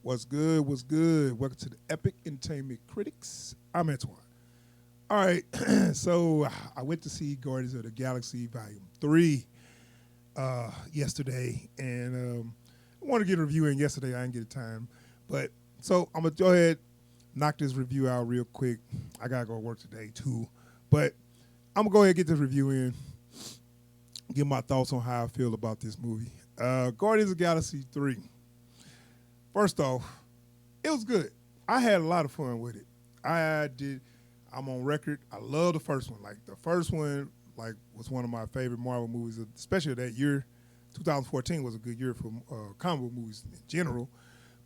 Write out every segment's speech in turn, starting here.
What's good? What's good? Welcome to the Epic Entertainment Critics. I'm Antoine. All right, so I went to see Guardians of the Galaxy Volume 3 yesterday, and I wanted to get a review in yesterday. I didn't get time. But so I'm going to go ahead, knock this review out real quick. I got to go to work today, too. But I'm going to go ahead and get this review in, give my thoughts on how I feel about this movie. Guardians of the Galaxy 3. First off, it was good. I had a lot of fun with it. I'm on record. I love the first one. Like, the first one, was one of my favorite Marvel movies, especially that year. 2014 was a good year for comic book movies in general.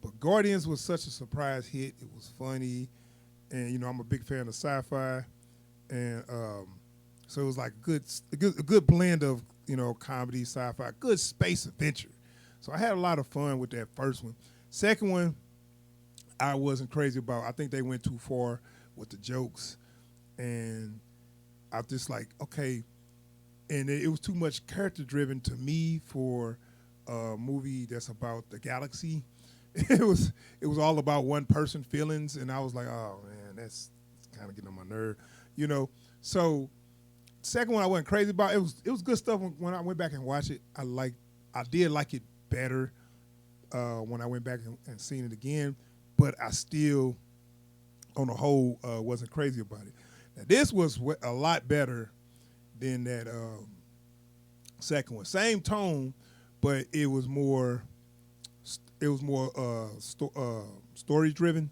But Guardians was such a surprise hit. It was funny. And, I'm a big fan of sci-fi. And so it was like a good blend of, comedy, sci-fi, good space adventure. So I had a lot of fun with that first one. Second one, I wasn't crazy about. I think they went too far with the jokes. And I just like, okay. And it was too much character-driven to me for a movie that's about the galaxy. It was all about one person feelings, and I was like, oh, man, that's kind of getting on my nerve, So second one I wasn't crazy about. It was good stuff when I went back and watched it. I did like it better when I went back and seen it again, but I still, on the whole, wasn't crazy about it. Now, this was a lot better than that second one. Same tone, but it was more story driven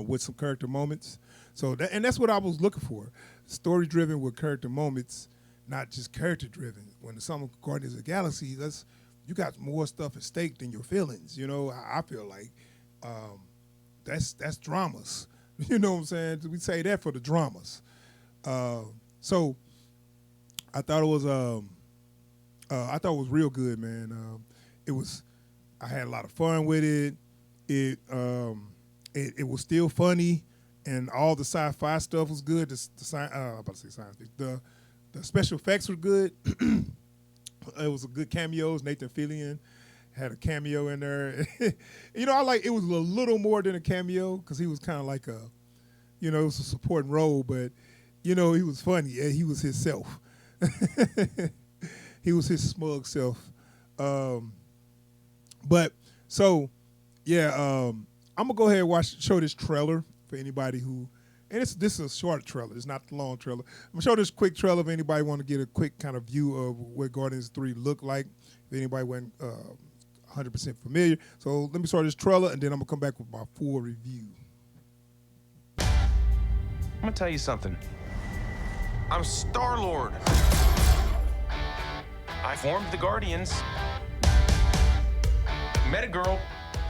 with some character moments. So that's what I was looking for. Story driven with character moments, not just character driven. When some Guardians of the Galaxy, you got more stuff at stake than your feelings. I feel like that's dramas. You know what I'm saying? We say that for the dramas. So I thought it was real good, man. I had a lot of fun with it. It was still funny, and all the sci-fi stuff was good. I'm about to say science fiction. The special effects were good. It was a good cameos. Nathan Fillion had a cameo in there. It was a little more than a cameo because he was kind of like it was a supporting role, but he was funny. He was himself. He was his smug self. But so, yeah, I'm gonna go ahead and show this trailer for anybody who, and this is a short trailer. It's not a long trailer. I'm gonna show this quick trailer if anybody want to get a quick kind of view of what Guardians 3 looked like. If anybody wasn't 100% familiar, so let me start this trailer, and then I'm gonna come back with my full review. I'm gonna tell you something. I'm Star-Lord. I formed the Guardians. Met a girl,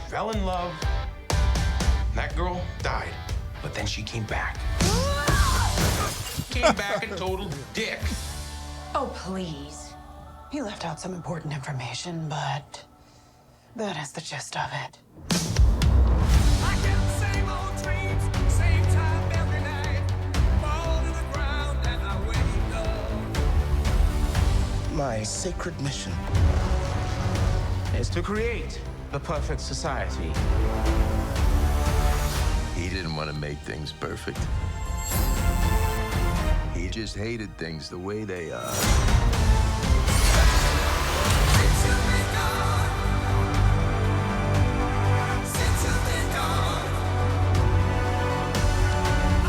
fell in love. That girl died, but then she came back. Came back a total dick. Oh, please. He left out some important information, but that is the gist of it. I get the same old dreams, same time every night. Fall to the ground and I wake up. My sacred mission Is to create the perfect society. He didn't want to make things perfect. He just hated things the way they are. Since you've been gone, since you've been gone,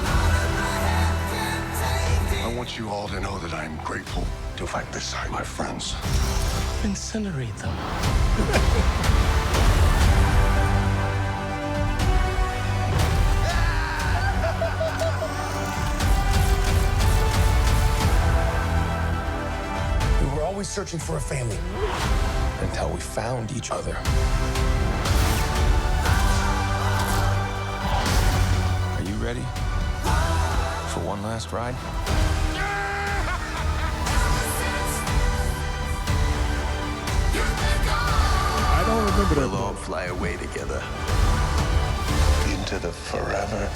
out of my head can't take it. I want you all to know that I'm grateful to fight beside my friends. Incinerate them. We were always searching for a family until we found each other. Are you ready for one last ride? I don't remember that. We'll all fly away together. Into the forever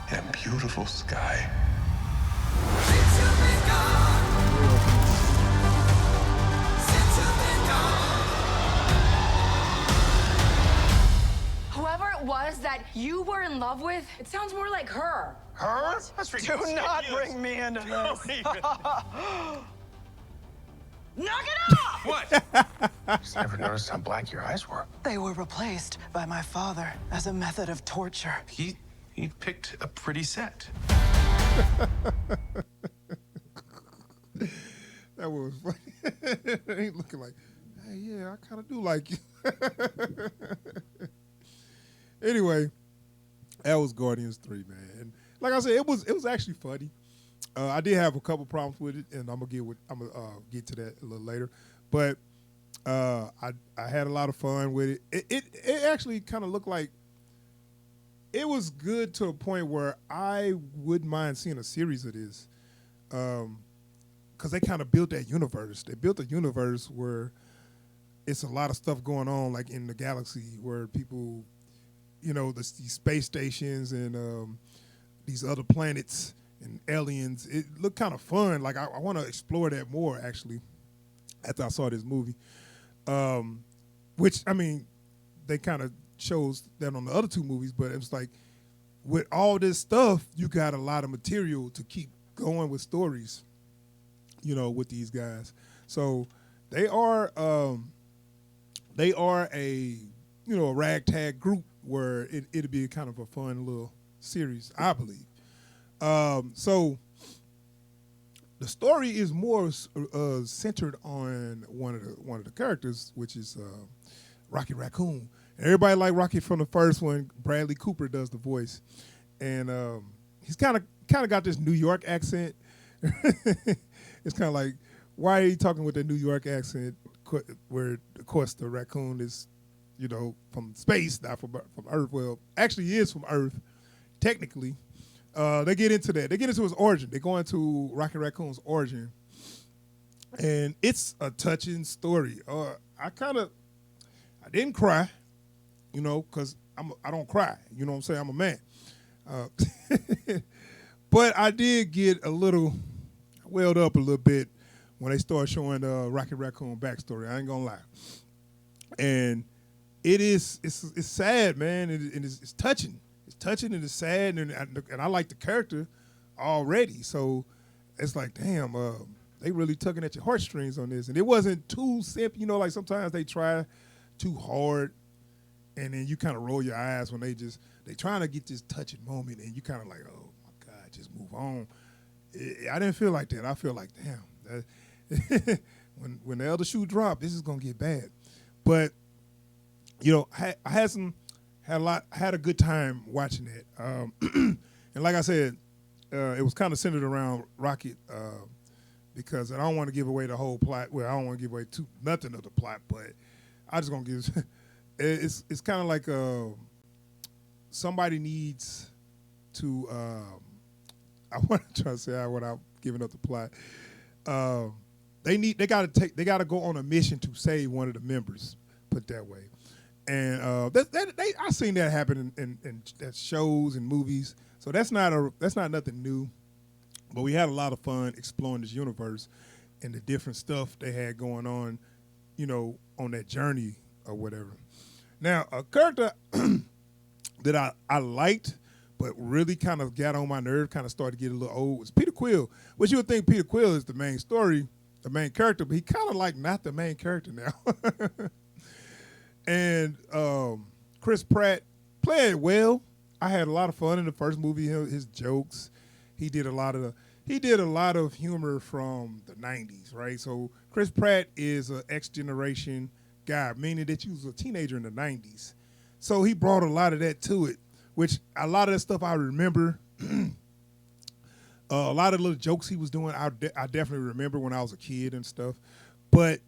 and beautiful sky. Since you've been gone, since you've been gone. was that you were in love with? It sounds more like her. Her? That's ridiculous. Do not bring me into this. Knock it off! What? Just never noticed how black your eyes were. They were replaced by my father as a method of torture. He picked a pretty set. That was funny. He looking like, hey, yeah, I kind of do like you. Anyway, that was Guardians 3, man. And like I said, it was actually funny. I did have a couple problems with it, and I'm gonna get to that a little later. But I had a lot of fun with it. It actually kind of looked like it was good to a point where I wouldn't mind seeing a series of this, because they kind of built that universe. They built a universe where it's a lot of stuff going on, like in the galaxy, where people, these space stations and these other planets and aliens. It looked kind of fun. Like I want to explore that more, actually, after I saw this movie. Which, I mean, they kind of shows that on the other two movies, but it's like with all this stuff, you got a lot of material to keep going with stories, with these guys. So they are a a ragtag group where it'd be kind of a fun little series, I believe. So the story is more centered on one of the characters, which is Rocky Raccoon. And everybody liked Rocky from the first one. Bradley Cooper does the voice, and he's kind of got this New York accent. It's kind of like, why are you talking with a New York accent? Where of course the raccoon is, from space, not from Earth. Well, actually, he is from Earth, technically. They get into that. They get into his origin. They go into Rocky Raccoon's origin, and it's a touching story. I didn't cry, because I don't cry. You know what I'm saying? I'm a man. But I did get welled up a little bit when they started showing Rocky Raccoon backstory. I ain't gonna lie, and it's sad, man, and it's touching. It's touching and it's sad, and I like the character already. So it's like, damn, they really tugging at your heartstrings on this, and it wasn't too simple. Like sometimes they try too hard, and then you kind of roll your eyes when they trying to get this touching moment, and you kind of like, oh my God, just move on. I didn't feel like that. I feel like, damn, when the other shoe dropped, this is gonna get bad. But I had a good time watching it. And like I said, it was kind of centered around Rocky, because I don't want to give away the whole plot. Well, I don't want to give away nothing of the plot, but I just gonna give. It's kind of like somebody needs to. I want to try to say that without giving up the plot. They got to go on a mission to save one of the members. Put that way. And I've seen that happen in shows and movies. So that's not nothing new. But we had a lot of fun exploring this universe and the different stuff they had going on, on that journey or whatever. Now, a character that I liked, but really kind of got on my nerve, kind of started to get a little old, was Peter Quill. Which you would think Peter Quill is the main story, the main character, but he kind of like not the main character now. And Chris Pratt played well. I had a lot of fun in the first movie. His jokes, he did a lot of humor from the '90s, right? So Chris Pratt is an X generation guy, meaning that he was a teenager in the '90s. So he brought a lot of that to it, which a lot of that stuff I remember. A lot of the little jokes he was doing, I definitely remember when I was a kid and stuff. But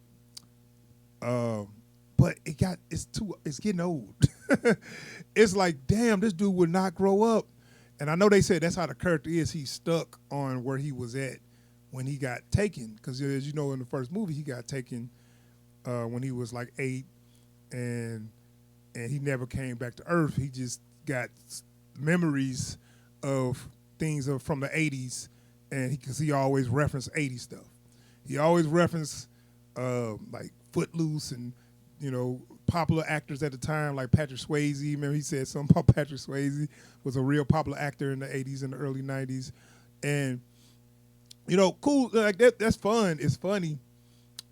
it's getting old. It's like, damn, this dude would not grow up. And I know they said that's how the character is. He's stuck on where he was at when he got taken. Because as you know, in the first movie, he got taken when he was like 8, and he never came back to Earth. He just got memories of things from the 80s, and because he always referenced 80s stuff. He always referenced like Footloose and popular actors at the time like Patrick Swayze. Remember he said something about Patrick Swayze was a real popular actor in the 80s and the early 90s. And, cool, like that's fun. It's funny.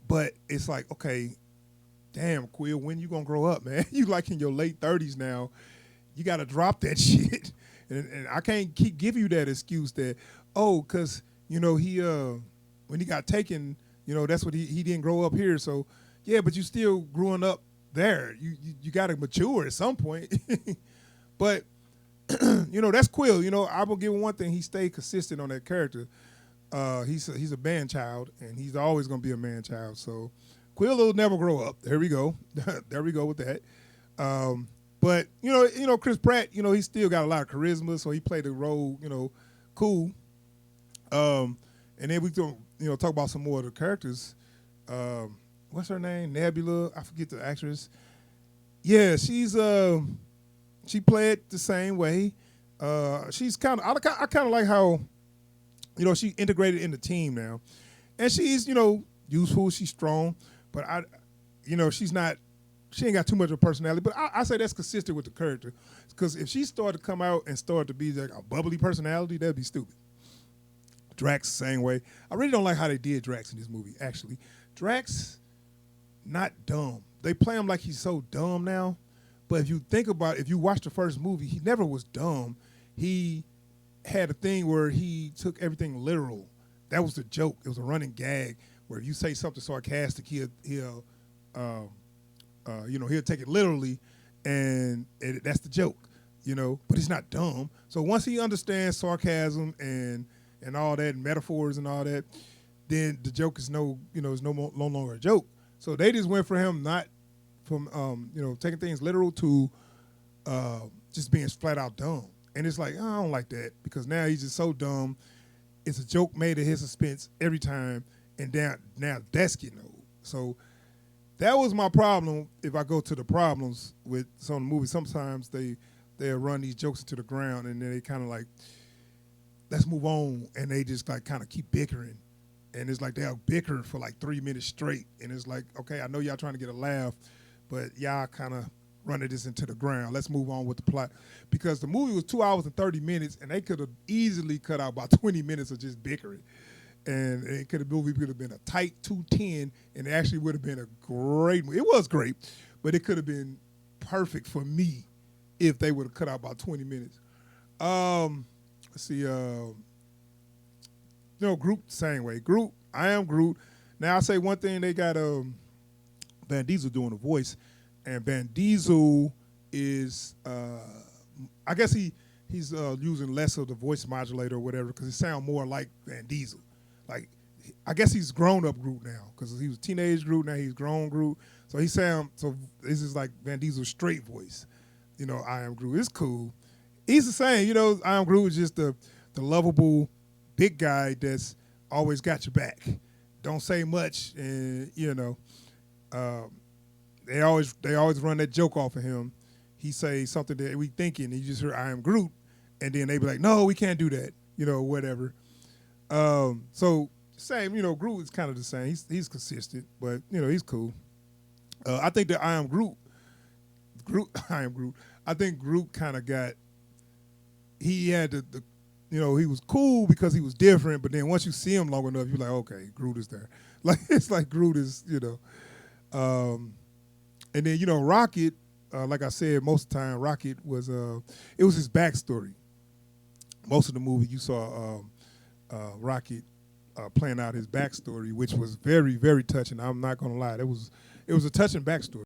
But it's like, okay, damn, Quill, when you gonna grow up, man? You like in your late 30s now. You got to drop that shit. And I can't give you that excuse that, because, he, when he got taken, that's what he didn't grow up here. So, yeah, but you still growing up there. You got to mature at some point. But, that's Quill. I will give him one thing. He stayed consistent on that character. He's a man child, and he's always going to be a man child. So Quill will never grow up. There we go. There we go with that. But Chris Pratt, he still got a lot of charisma, so he played the role, cool. And then we talk about some more of the characters. What's her name? Nebula. I forget the actress. Yeah, she played the same way. She's I kind of like how, she integrated in the team now, and she's useful. She's strong, but she ain't got too much of a personality, but I say that's consistent with the character. Because if she started to come out and start to be like a bubbly personality, that'd be stupid. Drax, same way. I really don't like how they did Drax in this movie, actually. Drax, not dumb. They play him like he's so dumb now. But if you think about it, if you watch the first movie, he never was dumb. He had a thing where he took everything literal. That was the joke. It was a running gag where if you say something sarcastic, he'll take it literally, and that's the joke, But he's not dumb. So once he understands sarcasm and all that, and metaphors and all that, then the joke is no longer a joke. So they just went for him not from taking things literal to just being flat out dumb. And it's like, I don't like that, because now he's just so dumb. It's a joke made at his expense every time, and now that's getting old. So that was my problem. If I go to the problems with some of the movies, sometimes they'll run these jokes into the ground, and then they kind of like, let's move on, and they just like kind of keep bickering, and it's like they'll bicker for like 3 minutes straight, and it's like, okay, I know y'all trying to get a laugh, but y'all kind of running this into the ground. Let's move on with the plot, because the movie was 2 hours and 30 minutes, and they could have easily cut out about 20 minutes of just bickering. And the movie could have been a tight 210, and it actually would have been a great movie. It was great, but it could have been perfect for me if they would have cut out about 20 minutes. Let's see. Groot, same way. Groot, I am Groot. Now, I say one thing, they got Van Diesel doing the voice, and Van Diesel is, I guess he's using less of the voice modulator or whatever, because it sounds more like Van Diesel. Like, I guess he's grown up Groot now, because he was teenage Groot, now he's grown Groot. So so this is like Van Diesel's straight voice. I am Groot. It's cool. He's the same. I am Groot is just the lovable big guy that's always got your back. Don't say much, and they always run that joke off of him. He say something that we thinking, and you just hear I am Groot, and then they be like, no, we can't do that. Whatever. So same, Groot is kind of the same. He's consistent, but he's cool. I think that I am Groot. I am Groot. I think Groot kind of got. He had the he was cool because he was different, but then once you see him long enough, you're like, okay, Groot is there. Like it's like Groot is, and then Rocket. Like I said, most of the time, Rocket was it was his backstory. Most of the movie, you saw Rocket playing out his backstory, which was very, very touching. I'm not gonna lie, it was a touching backstory.